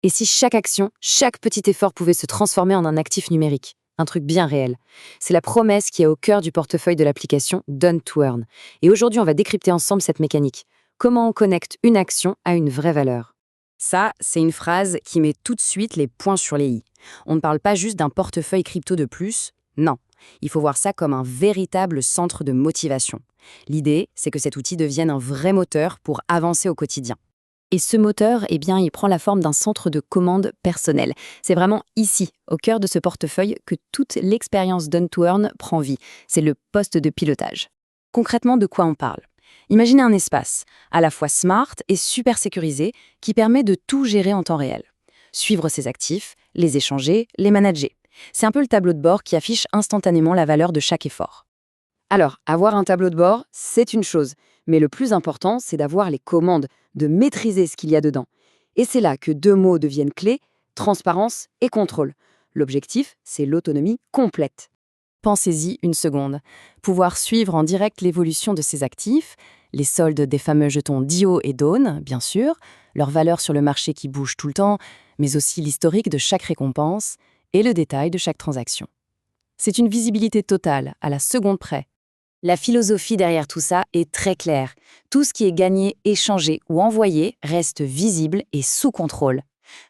Et si chaque action, chaque petit effort pouvait se transformer en un actif numérique? Un truc bien réel. C'est la promesse qui est au cœur du portefeuille de l'application Done to Earn. Et aujourd'hui, on va décrypter ensemble cette mécanique. Comment on connecte une action à une vraie valeur? Ça, c'est une phrase qui met tout de suite les points sur les i. On ne parle pas juste d'un portefeuille crypto de plus, non. Il faut voir ça comme un véritable centre de motivation. L'idée, c'est que cet outil devienne un vrai moteur pour avancer au quotidien. Et ce moteur, eh bien, il prend la forme d'un centre de commande personnel. C'est vraiment ici, au cœur de ce portefeuille, que toute l'expérience Done to Earn prend vie. C'est le poste de pilotage. Concrètement, de quoi on parle? Imaginez un espace, à la fois smart et super sécurisé, qui permet de tout gérer en temps réel. Suivre ses actifs, les échanger, les manager. C'est un peu le tableau de bord qui affiche instantanément la valeur de chaque effort. Alors, avoir un tableau de bord, c'est une chose, mais le plus important, c'est d'avoir les commandes, de maîtriser ce qu'il y a dedans. Et c'est là que deux mots deviennent clés, transparence et contrôle. L'objectif, c'est l'autonomie complète. Pensez-y une seconde. Pouvoir suivre en direct l'évolution de ses actifs, les soldes des fameux jetons DIO et Dawn, bien sûr, leur valeur sur le marché qui bouge tout le temps, mais aussi l'historique de chaque récompense et le détail de chaque transaction. C'est une visibilité totale, à la seconde près. La philosophie derrière tout ça est très claire. Tout ce qui est gagné, échangé ou envoyé reste visible et sous contrôle.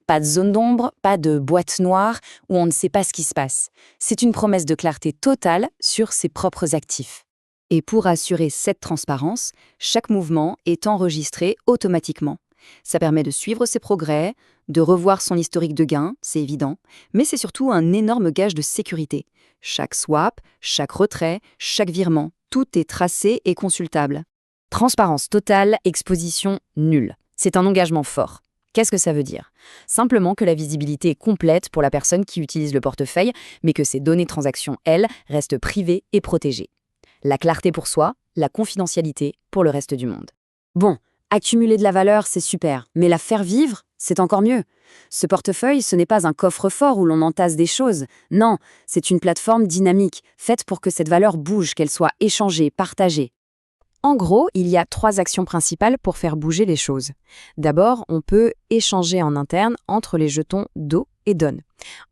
Pas de zone d'ombre, pas de boîte noire où on ne sait pas ce qui se passe. C'est une promesse de clarté totale sur ses propres actifs. Et pour assurer cette transparence, chaque mouvement est enregistré automatiquement. Ça permet de suivre ses progrès, de revoir son historique de gains, c'est évident, mais c'est surtout un énorme gage de sécurité. Chaque swap, chaque retrait, chaque virement, tout est tracé et consultable. Transparence totale, exposition nulle. C'est un engagement fort. Qu'est-ce que ça veut dire? Simplement que la visibilité est complète pour la personne qui utilise le portefeuille, mais que ses données transactions, elles, restent privées et protégées. La clarté pour soi, la confidentialité pour le reste du monde. Bon, accumuler de la valeur, c'est super, mais la faire vivre, c'est encore mieux. Ce portefeuille, ce n'est pas un coffre-fort où l'on entasse des choses. Non, c'est une plateforme dynamique, faite pour que cette valeur bouge, qu'elle soit échangée, partagée. En gros, il y a 3 actions principales pour faire bouger les choses. D'abord, on peut échanger en interne entre les jetons Do et Dawn.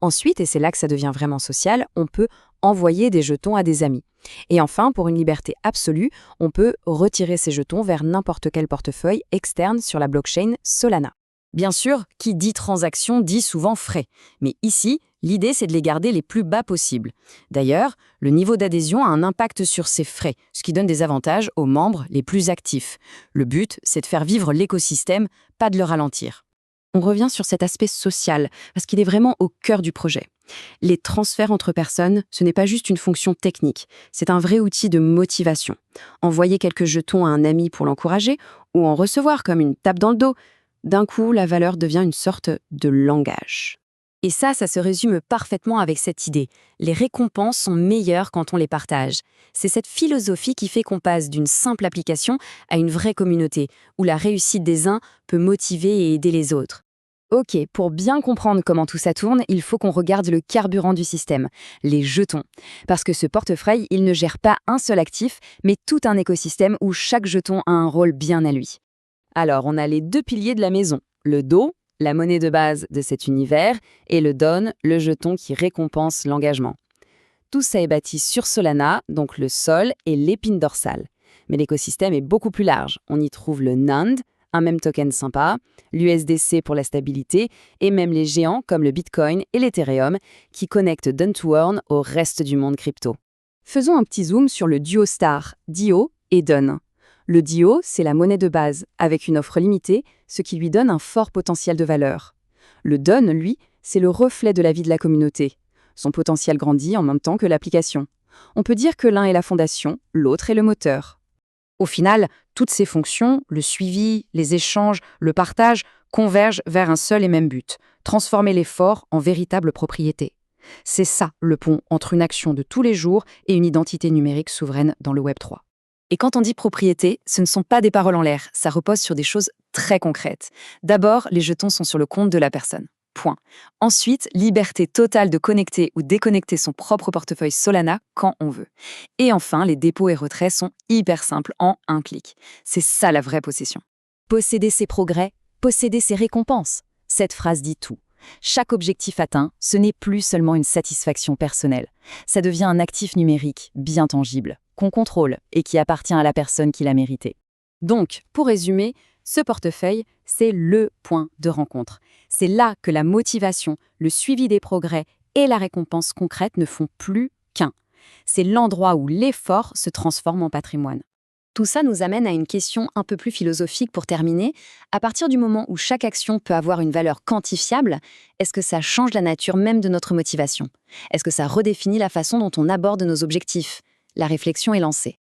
Ensuite, et c'est là que ça devient vraiment social, on peut envoyer des jetons à des amis. Et enfin, pour une liberté absolue, on peut retirer ces jetons vers n'importe quel portefeuille externe sur la blockchain Solana. Bien sûr, qui dit transaction dit souvent frais. Mais ici, l'idée, c'est de les garder les plus bas possibles. D'ailleurs, le niveau d'adhésion a un impact sur ces frais, ce qui donne des avantages aux membres les plus actifs. Le but, c'est de faire vivre l'écosystème, pas de le ralentir. On revient sur cet aspect social, parce qu'il est vraiment au cœur du projet. Les transferts entre personnes, ce n'est pas juste une fonction technique, c'est un vrai outil de motivation. Envoyer quelques jetons à un ami pour l'encourager, ou en recevoir comme une tape dans le dos, d'un coup, la valeur devient une sorte de langage. Et ça se résume parfaitement avec cette idée. Les récompenses sont meilleures quand on les partage. C'est cette philosophie qui fait qu'on passe d'une simple application à une vraie communauté, où la réussite des uns peut motiver et aider les autres. Ok, pour bien comprendre comment tout ça tourne, il faut qu'on regarde le carburant du système, les jetons. Parce que ce portefeuille, il ne gère pas un seul actif, mais tout un écosystème où chaque jeton a un rôle bien à lui. Alors, on a les 2 piliers de la maison, le Do, la monnaie de base de cet univers, et le Dawn, le jeton qui récompense l'engagement. Tout ça est bâti sur Solana, donc le sol et l'épine dorsale. Mais l'écosystème est beaucoup plus large. On y trouve le NAND, un même token sympa, l'USDC pour la stabilité, et même les géants comme le Bitcoin et l'Ethereum qui connectent Done to Earn au reste du monde crypto. Faisons un petit zoom sur le duo star, DIO et Dawn. Le DIO, c'est la monnaie de base, avec une offre limitée, ce qui lui donne un fort potentiel de valeur. Le Dawn, lui, c'est le reflet de la vie de la communauté. Son potentiel grandit en même temps que l'application. On peut dire que l'un est la fondation, l'autre est le moteur. Au final, toutes ces fonctions, le suivi, les échanges, le partage, convergent vers un seul et même but, transformer l'effort en véritable propriété. C'est ça le pont entre une action de tous les jours et une identité numérique souveraine dans le Web3. Et quand on dit propriété, ce ne sont pas des paroles en l'air, ça repose sur des choses très concrètes. D'abord, les jetons sont sur le compte de la personne. Point. Ensuite, liberté totale de connecter ou déconnecter son propre portefeuille Solana quand on veut. Et enfin, les dépôts et retraits sont hyper simples en un clic. C'est ça la vraie possession. Posséder ses progrès, posséder ses récompenses. Cette phrase dit tout. Chaque objectif atteint, ce n'est plus seulement une satisfaction personnelle. Ça devient un actif numérique bien tangible, qu'on contrôle et qui appartient à la personne qui l'a mérité. Donc, pour résumer, ce portefeuille, c'est le point de rencontre. C'est là que la motivation, le suivi des progrès et la récompense concrète ne font plus qu'un. C'est l'endroit où l'effort se transforme en patrimoine. Tout ça nous amène à une question un peu plus philosophique pour terminer. À partir du moment où chaque action peut avoir une valeur quantifiable, est-ce que ça change la nature même de notre motivation? Est-ce que ça redéfinit la façon dont on aborde nos objectifs? La réflexion est lancée.